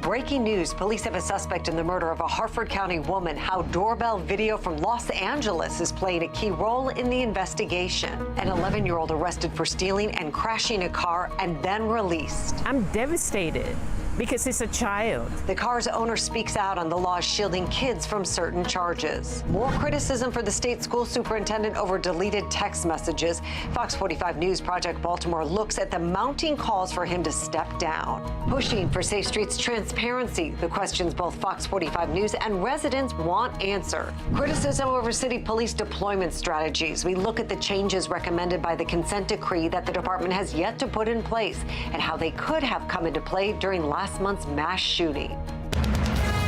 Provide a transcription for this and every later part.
Breaking news, police have a suspect in the murder of a Harford County woman. How doorbell video from Los Angeles is playing a key role in the investigation. An 11-year-old arrested for stealing and crashing a car and then released. I'm devastated because it's a child. The car's owner speaks out on the laws shielding kids from certain charges. More criticism for the state school superintendent over deleted text messages. Fox 45 News Project Baltimore looks at the mounting calls for him to step down. Pushing for Safe Streets transparency, the questions both Fox 45 News and residents want answered. Criticism over city police deployment strategies. We look at the changes recommended by the consent decree that the department has yet to put in place and how they could have come into play during last month's mass shooting.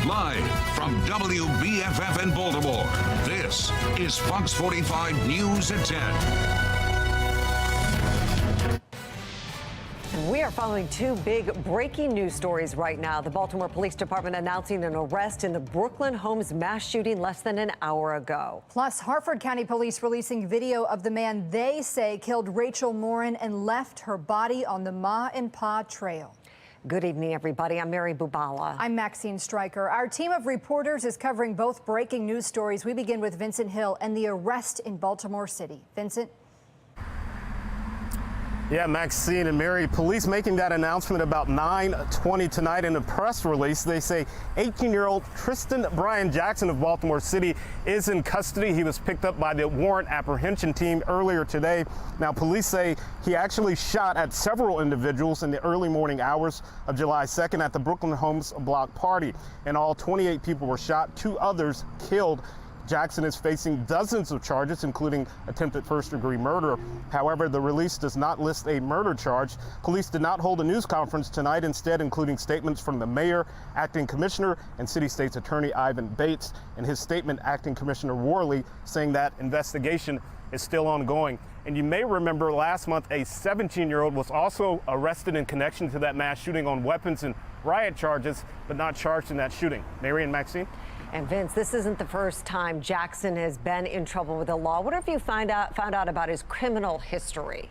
Live from WBFF in Baltimore, this is Fox 45 News at 10. We are following two big breaking news stories right now. The Baltimore Police Department announcing an arrest in the Brooklyn Homes mass shooting less than an hour ago. Plus, Harford County Police releasing video of the man they say killed Rachel Morin and left her body on the Ma and Pa Trail. Good evening, everybody. I'm Mary Bubala. I'm Maxine Stryker. Our team of reporters is covering both breaking news stories. We begin with Vincent Hill and the arrest in Baltimore City. Vincent? Yeah, Maxine and Mary, police making that announcement about 9:20 tonight. In a press release, they say 18-year-old Tristan Brian Jackson of Baltimore City is in custody. He was picked up by the warrant apprehension team earlier today. Now, police say he actually shot at several individuals in the early morning hours of July 2nd at the Brooklyn Homes block party. In all, 28 people were shot, 2 others killed. Jackson is facing dozens of charges, including attempted first-degree murder. However, the release does not list a murder charge. Police did not hold a news conference tonight, instead including statements from the mayor, acting commissioner, and city state's attorney Ivan Bates. In his statement, acting commissioner Worley saying that investigation is still ongoing. And you may remember last month, a 17-year-old was also arrested in connection to that mass shooting on weapons and riot charges, but not charged in that shooting. Mary and Maxine? And Vince, this isn't the first time Jackson has been in trouble with the law. What have you found out about his criminal history?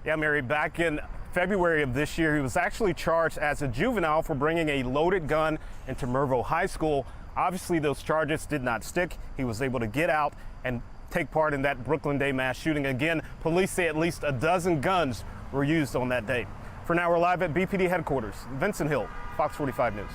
Yeah, Mary, back in February of this year, he was actually charged as a juvenile for bringing a loaded gun into Mervo High School. Obviously, those charges did not stick. He was able to get out and take part in that Brooklyn Day mass shooting. Again, police say at least a dozen guns were used on that day. For now, we're live at BPD headquarters. Vincent Hill, Fox 45 News.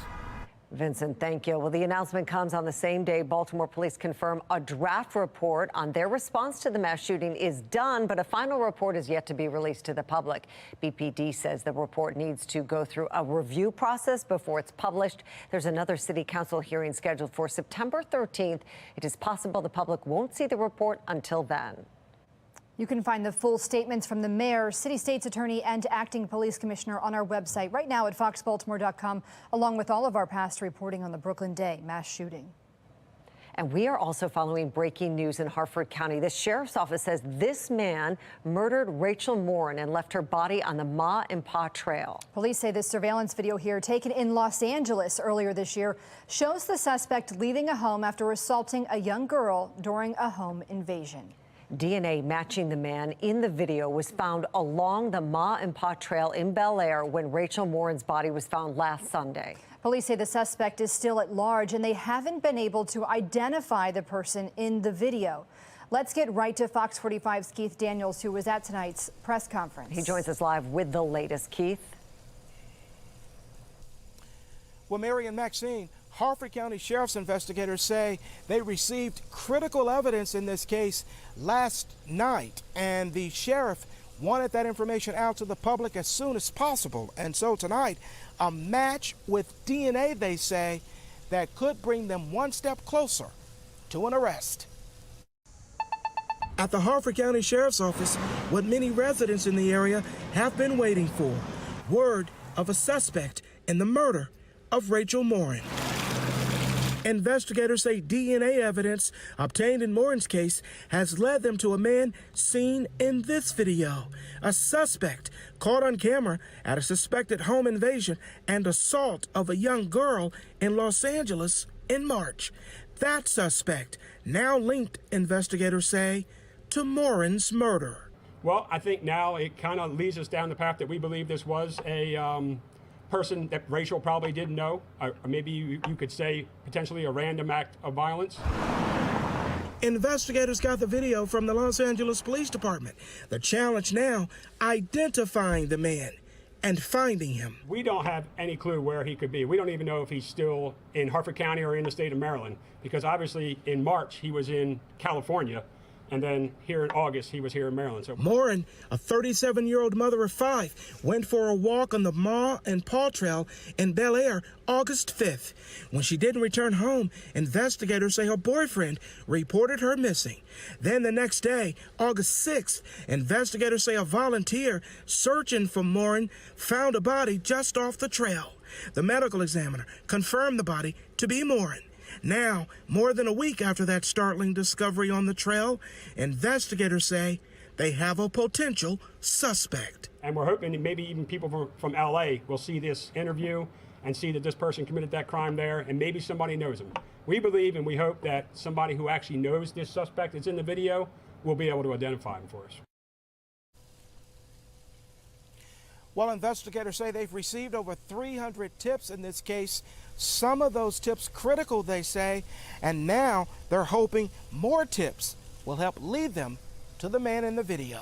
Vincent, thank you. Well, the announcement comes on the same day Baltimore police confirm a draft report on their response to the mass shooting is done, but a final report is yet to be released to the public. BPD says the report needs to go through a review process before it's published. There's another city council hearing scheduled for September 13th. It is possible the public won't see the report until then. You can find the full statements from the mayor, city state's attorney, and acting police commissioner on our website right now at foxbaltimore.com, along with all of our past reporting on the Brooklyn Day mass shooting. And we are also following breaking news in Harford County. The sheriff's office says this man murdered Rachel Morin and left her body on the Ma and Pa Trail. Police say this surveillance video here, taken in Los Angeles earlier this year, shows the suspect leaving a home after assaulting a young girl during a home invasion. DNA matching the man in the video was found along the Ma and Pa Trail in Bel Air when Rachel Morin's body was found last Sunday. Police say the suspect is still at large and they haven't been able to identify the person in the video. Let's get right to Fox 45's Keith Daniels, who was at tonight's press conference. He joins us live with the latest. Keith? Well, Mary and Maxine, Harford County Sheriff's investigators say they received critical evidence in this case last night, and the sheriff wanted that information out to the public as soon as possible. And so tonight, a match with DNA, they say, that could bring them one step closer to an arrest. At the Harford County Sheriff's Office, what many residents in the area have been waiting for, word of a suspect in the murder of Rachel Morin. Investigators say DNA evidence obtained in Morin's case has led them to a man seen in this video, a suspect caught on camera at a suspected home invasion and assault of a young girl in Los Angeles in March. That suspect now linked, investigators say, to Morin's murder. Well, I think now it kind of leads us down the path that we believe this was a person that Rachel probably didn't know, or maybe you could say potentially a random act of violence. Investigators got the video from the Los Angeles Police Department. The challenge now, identifying the man and finding him. We don't have any clue where he could be. We don't even know if he's still in Harford County or in the state of Maryland, because obviously in March he was in California, and then here in August he was here in Maryland. So Morin, a 37-year-old mother of 5, went for a walk on the Ma and Paw Trail in Bel Air August 5th. When she didn't return home, investigators say her boyfriend reported her missing. Then the next day, August 6th, investigators say a volunteer searching for Morin found a body just off the trail. The medical examiner confirmed the body to be Morin. Now, more than a week after that startling discovery on the trail, investigators say they have a potential suspect. And we're hoping that maybe even people from LA will see this interview and see that this person committed that crime there, and maybe somebody knows him. We believe and we hope that somebody who actually knows this suspect that's in the video will be able to identify him for us. Well, investigators say they've received over 300 tips in this case. Some of those tips critical, they say, and now they're hoping more tips will help lead them to the man in the video.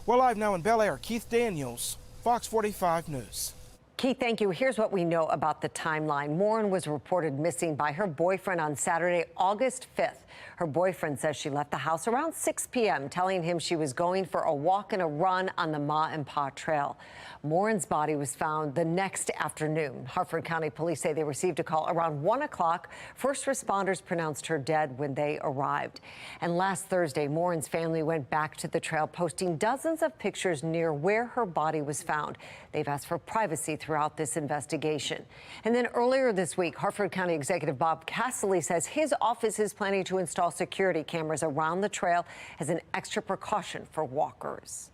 We're live now in Bel Air. Keith Daniels, Fox 45 News. Keith, thank you. Here's what we know about the timeline. Morin was reported missing by her boyfriend on Saturday, August 5th. Her boyfriend says she left the house around 6 p.m., telling him she was going for a walk and a run on the Ma and Pa Trail. Morin's body was found the next afternoon. Harford County Police say they received a call around 1 o'clock. First responders pronounced her dead when they arrived. And last Thursday, Morin's family went back to the trail, posting dozens of pictures near where her body was found. They've asked for privacy throughout this investigation. And then earlier this week, Harford County Executive Bob Casserly says his office is planning to install security cameras around the trail as an extra precaution for walkers.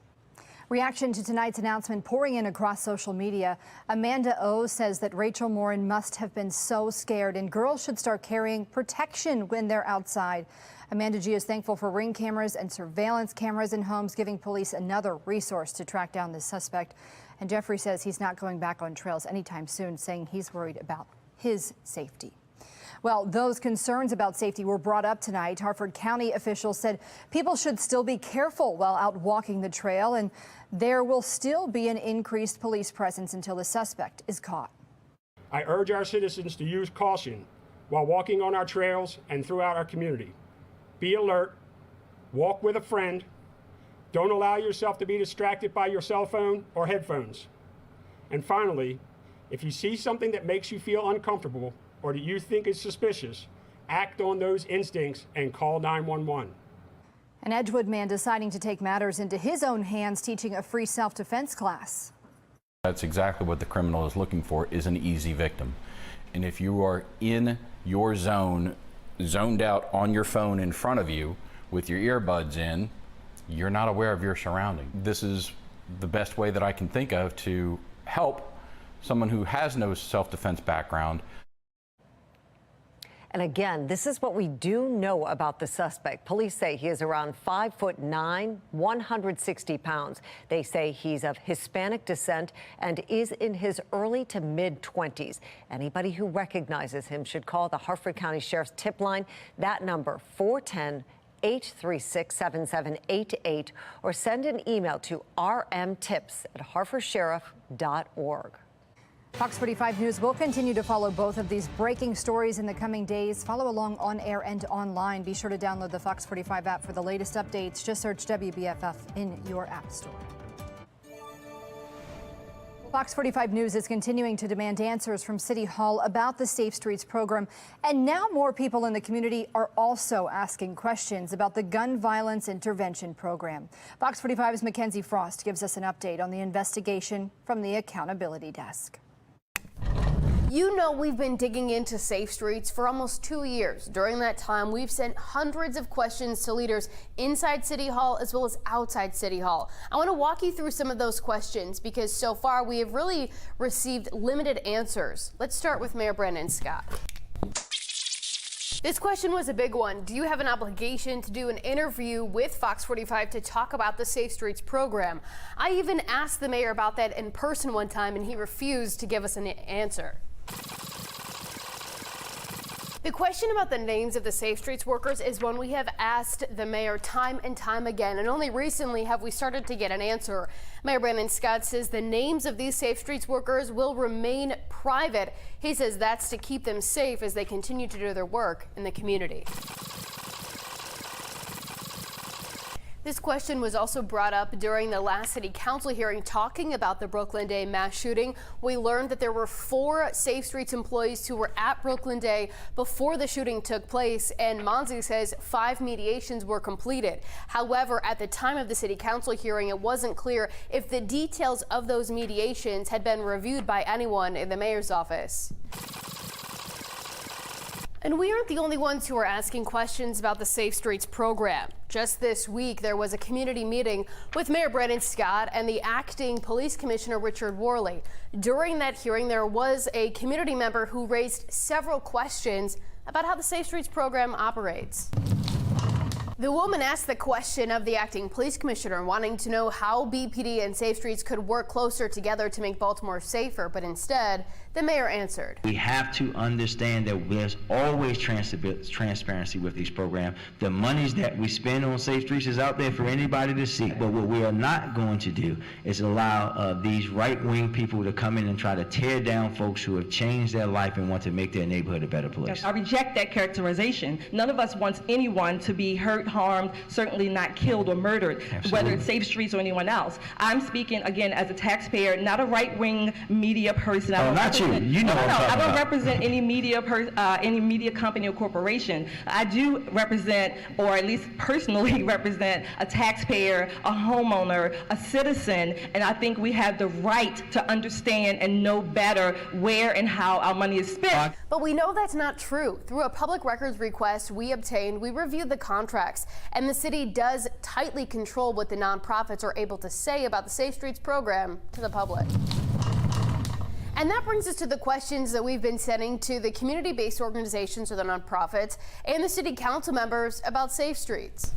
Reaction to tonight's announcement pouring in across social media. Amanda O says that Rachel Morin must have been so scared, and girls should start carrying protection when they're outside. Amanda G is thankful for Ring cameras and surveillance cameras in homes, giving police another resource to track down this suspect. And Jeffrey says he's not going back on trails anytime soon, saying he's worried about his safety. Well, those concerns about safety were brought up tonight. Harford County officials said people should still be careful while out walking the trail, and there will still be an increased police presence until the suspect is caught. I urge our citizens to use caution while walking on our trails and throughout our community. Be alert, walk with a friend, don't allow yourself to be distracted by your cell phone or headphones. And finally, if you see something that makes you feel uncomfortable or that you think is suspicious, act on those instincts and call 911. An Edgewood man deciding to take matters into his own hands, teaching a free self-defense class. That's exactly what the criminal is looking for, is an easy victim. And if you are in your zone, zoned out on your phone in front of you with your earbuds in, you're not aware of your surroundings. This is the best way that I can think of to help someone who has no self-defense background. And again, this is what we do know about the suspect. Police say he is around 5'9", 160 pounds. They say he's of Hispanic descent and is in his early to mid-20s. Anybody who recognizes him should call the Harford County Sheriff's tip line. That number, 410-836-7788, or send an email to rmtips@harfordsheriff.org. Fox 45 News will continue to follow both of these breaking stories in the coming days. Follow along on air and online. Be sure to download the Fox 45 app for the latest updates. Just search WBFF in your app store. Fox 45 News is continuing to demand answers from City Hall about the Safe Streets program. And now more people in the community are also asking questions about the gun violence intervention program. Fox 45's Mackenzie Frost gives us an update on the investigation from the Accountability Desk. You know, we've been digging into Safe Streets for almost 2 years. During that time, we've sent hundreds of questions to leaders inside City Hall as well as outside City Hall. I want to walk you through some of those questions because so far we have really received limited answers. Let's start with Mayor Brandon Scott. This question was a big one. Do you have an obligation to do an interview with Fox 45 to talk about the Safe Streets program? I even asked the mayor about that in person one time, and he refused to give us an answer. The question about the names of the Safe Streets workers is one we have asked the mayor time and time again, and only recently have we started to get an answer. Mayor Brandon Scott says the names of these Safe Streets workers will remain private. He says that's to keep them safe as they continue to do their work in the community. This question was also brought up during the last city council hearing talking about the Brooklyn Day mass shooting. We learned that there were 4 Safe Streets employees who were at Brooklyn Day before the shooting took place, and Monzi says 5 mediations were completed. However, at the time of the city council hearing, it wasn't clear if the details of those mediations had been reviewed by anyone in the mayor's office. And we aren't the only ones who are asking questions about the Safe Streets program. Just this week, there was a community meeting with Mayor Brandon Scott and the acting police commissioner, Richard Worley. During that hearing, there was a community member who raised several questions about how the Safe Streets program operates. The woman asked the question of the acting police commissioner, wanting to know how BPD and Safe Streets could work closer together to make Baltimore safer, but instead, the mayor answered. We have to understand that there's always transparency with these programs. The monies that we spend on Safe Streets is out there for anybody to see, but what we are not going to do is allow these right-wing people to come in and try to tear down folks who have changed their life and want to make their neighborhood a better place. I reject that characterization. None of us wants anyone to be hurt, harmed, certainly not killed or murdered, Absolutely. Whether it's Safe Streets or anyone else. I'm speaking again as a taxpayer, not a right-wing media person. Not you. You know what I'm talking I don't about. represent any media company or corporation. I do represent, or at least personally represent, a taxpayer, a homeowner, a citizen, and I think we have the right to understand and know better where and how our money is spent. But we know that's not true. Through a public records request we obtained, we reviewed the contracts, and the city does tightly control what the nonprofits are able to say about the Safe Streets program to the public. And that brings us to the questions that we've been sending to the community-based organizations or the nonprofits and the city council members about Safe Streets.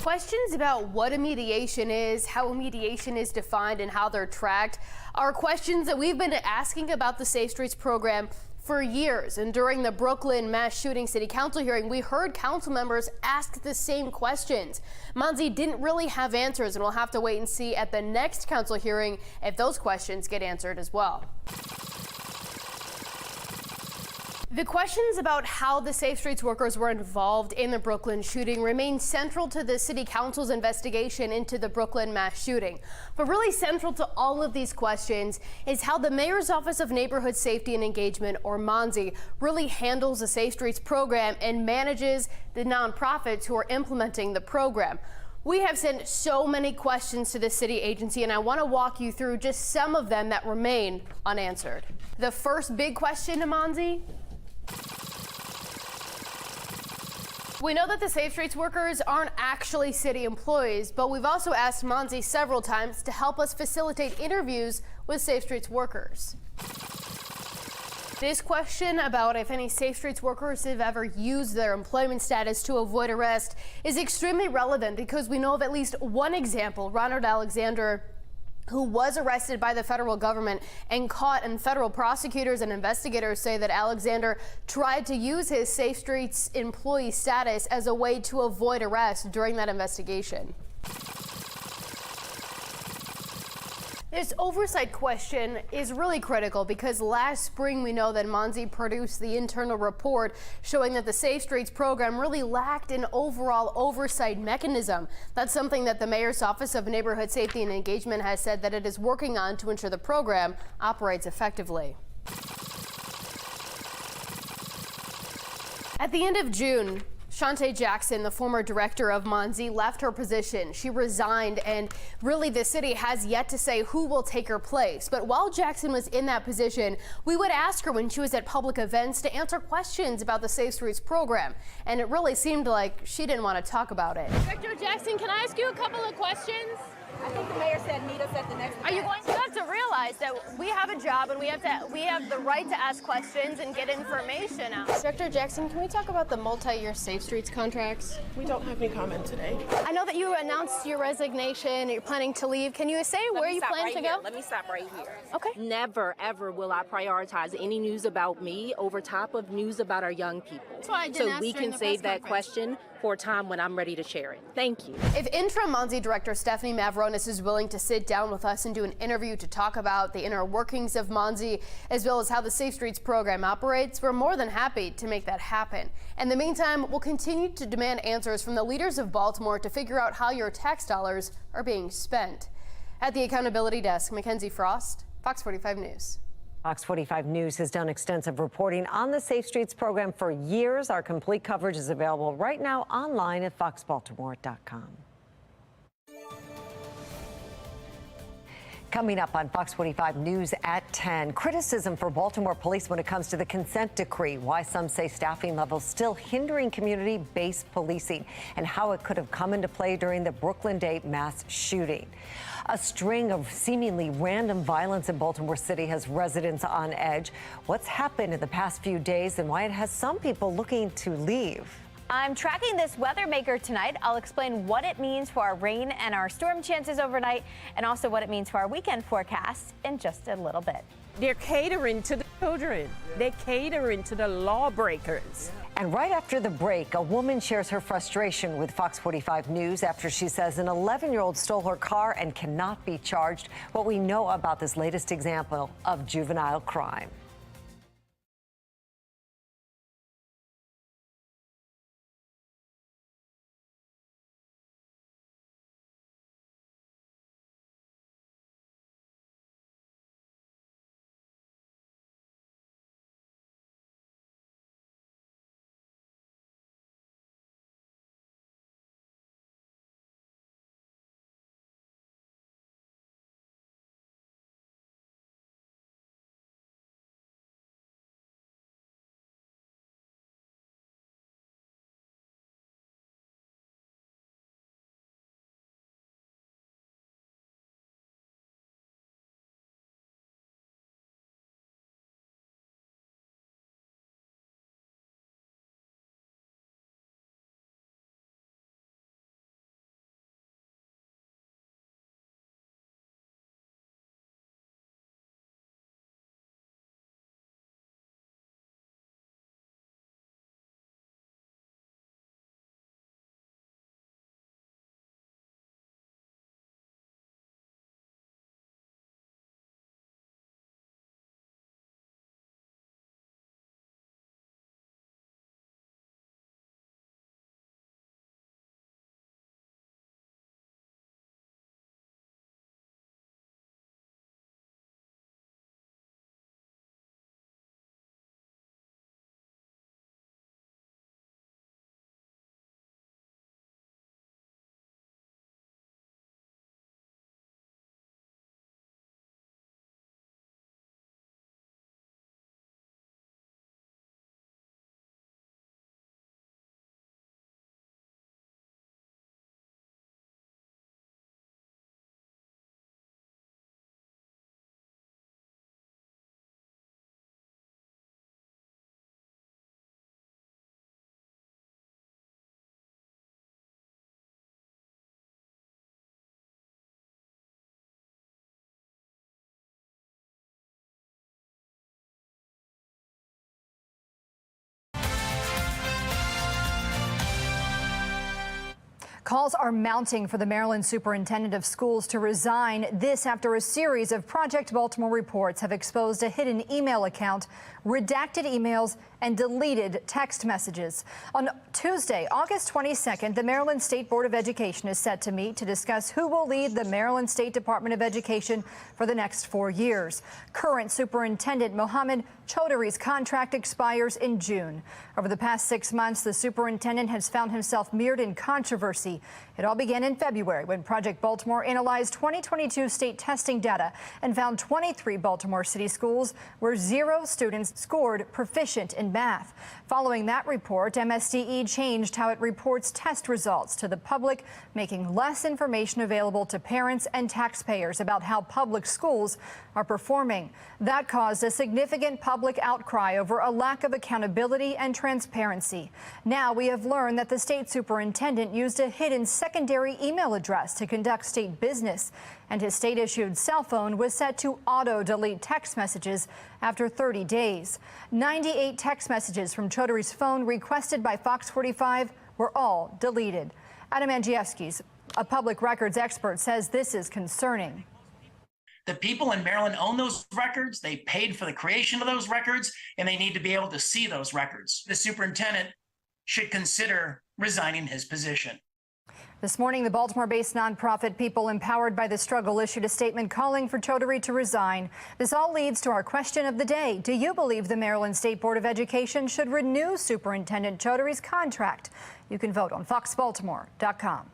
Questions about what a mediation is, how a mediation is defined, and how they're tracked are questions that we've been asking about the Safe Streets program for years. And during the Brooklyn mass shooting city council hearing, we heard council members ask the same questions. Monzi didn't really have answers, and we'll have to wait and see at the next council hearing if those questions get answered as well. The questions about how the Safe Streets workers were involved in the Brooklyn shooting remain central to the city council's investigation into the Brooklyn mass shooting. But really central to all of these questions is how the Mayor's Office of Neighborhood Safety and Engagement, or MONSE, really handles the Safe Streets program and manages the nonprofits who are implementing the program. We have sent so many questions to the city agency, and I want to walk you through just some of them that remain unanswered. The first big question to MONSE: we know that the Safe Streets workers aren't actually city employees, but we've also asked MONSE several times to help us facilitate interviews with Safe Streets workers. This question about if any Safe Streets workers have ever used their employment status to avoid arrest is extremely relevant because we know of at least one example, Ronald Alexander, who was arrested by the federal government and caught, and federal prosecutors and investigators say that Alexander tried to use his Safe Streets employee status as a way to avoid arrest during that investigation. This oversight question is really critical because last spring we know that MONSE produced the internal report showing that the Safe Streets program really lacked an overall oversight mechanism. That's something that the Mayor's Office of Neighborhood Safety and Engagement has said that it is working on to ensure the program operates effectively. At the end of June, Shante Jackson, the former director of MONSE, left her position. She resigned, and really the city has yet to say who will take her place. But while Jackson was in that position, we would ask her when she was at public events to answer questions about the Safe Streets program. And it really seemed like she didn't want to talk about it. Director Jackson, can I ask you a couple of questions? I think the mayor said meet us at the next. Are you going to have to realize that we have a job and we have the right to ask questions and get information out. Director Jackson, can we talk about the multi-year Safe Streets contracts? We don't have any comment today. I know that you announced your resignation, you're planning to leave. Can you say where you plan to go? Let me stop right here. Okay. Never, ever will I prioritize any news about me over top of news about our young people. That's why I didn't ask we during can the save press that conference. question for a time when I'm ready to share it. Thank you. If interim Monzi director Stephanie Mavronis is willing to sit down with us and do an interview to talk about the inner workings of Monzi, as well as how the Safe Streets program operates, we're more than happy to make that happen. In the meantime, we'll continue to demand answers from the leaders of Baltimore to figure out how your tax dollars are being spent. At the Accountability Desk, Mackenzie Frost, Fox 45 News. Fox 45 News has done extensive reporting on the Safe Streets program for years. Our complete coverage is available right now online at foxbaltimore.com. Coming up on Fox 45 News at 10, criticism for Baltimore police when it comes to the consent decree, why some say staffing levels still hindering community-based policing, and how it could have come into play during the Brooklyn Day mass shooting. A string of seemingly random violence in Baltimore City has residents on edge. What's happened in the past few days and why it has some people looking to leave? I'm tracking this weather maker tonight. I'll explain what it means for our rain and our storm chances overnight, and also what it means for our weekend forecast in just a little bit. They're catering to the children. They're catering to the lawbreakers. And right after the break, a woman shares her frustration with Fox 45 News after she says an 11-year-old stole her car and cannot be charged. What we know about this latest example of juvenile crime. Calls are mounting for the Maryland Superintendent of Schools to resign. This after a series of Project Baltimore reports have exposed a hidden email account, redacted emails, and deleted text messages. On Tuesday, August 22nd, the Maryland State Board of Education is set to meet to discuss who will lead the Maryland State Department of Education for the next 4 years. Current Superintendent Mohammed Chaudhary's contract expires in June. Over the past 6 months, the superintendent has found himself mired in controversy. It all began in February when Project Baltimore analyzed 2022 state testing data and found 23 Baltimore City schools where 0 students scored proficient in math. Following that report, MSDE changed how it reports test results to the public, making less information available to parents and taxpayers about how public schools are performing. That caused a significant public outcry over a lack of accountability and transparency. Now we have learned that the state superintendent used a hidden secondary email address to conduct state business, and his state-issued cell phone was set to auto-delete text messages after 30 days. 98 text messages from Chaudhry's phone requested by Fox 45 were all deleted. Adam Andrzejewski, a public records expert, says this is concerning. The people in Maryland own those records. They paid for the creation of those records, and they need to be able to see those records. The superintendent should consider resigning his position. This morning, the Baltimore-based nonprofit People Empowered by the Struggle issued a statement calling for Chaudhry to resign. This all leads to our question of the day. Do you believe the Maryland State Board of Education should renew Superintendent Chaudhry's contract? You can vote on foxbaltimore.com.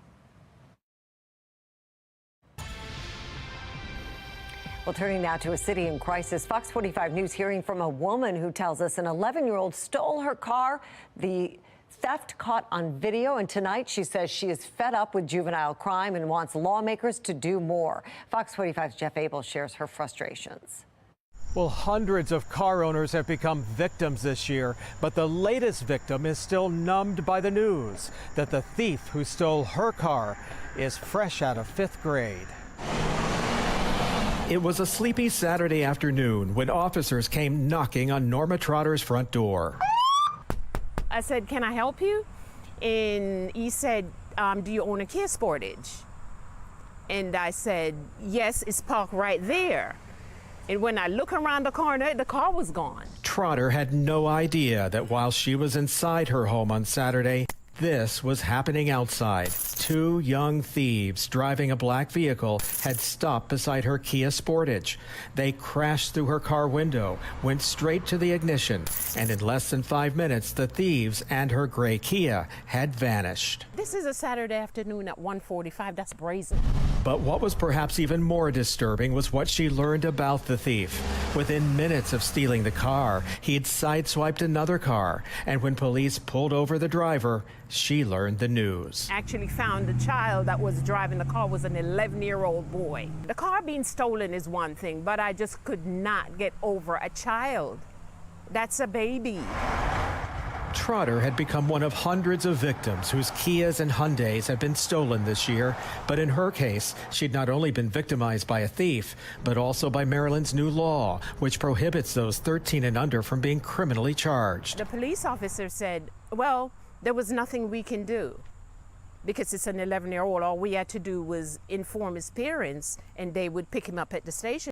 Well, turning now to a city in crisis, Fox 45 News hearing from a woman who tells us an 11-year-old stole her car. The theft caught on video, and tonight she says she is fed up with juvenile crime and wants lawmakers to do more. Fox 45's Jeff Abel shares her frustrations. Well, hundreds of car owners have become victims this year, but the latest victim is still numbed by the news that the thief who stole her car is fresh out of 5th grade. It was a sleepy Saturday afternoon when officers came knocking on Norma Trotter's front door. I said, "Can I help you?" And he said, "Do you own a Kia Sportage?" And I said, "Yes, it's parked right there." And when I look around the corner, the car was gone. Trotter had no idea that while she was inside her home on Saturday, this was happening outside. 2 young thieves driving a black vehicle had stopped beside her Kia Sportage. They crashed through her car window, went straight to the ignition, and in less than 5 minutes, the thieves and her gray Kia had vanished. This is a Saturday afternoon at 1:45. That's brazen. But what was perhaps even more disturbing was what she learned about the thief. Within minutes of stealing the car, he had sideswiped another car, and when police pulled over the driver, she learned the news. Actually found the child that was driving the car was an 11-year-old boy. The car being stolen is one thing, but I just could not get over a child. That's a baby. Trotter had become one of hundreds of victims whose Kias and Hyundais have been stolen this year. But in her case, she'd not only been victimized by a thief, but also by Maryland's new law, which prohibits those 13 and under from being criminally charged. The police officer said, well, there was nothing we can do because it's an 11-year-old. All we had to do was inform his parents and they would pick him up at the station.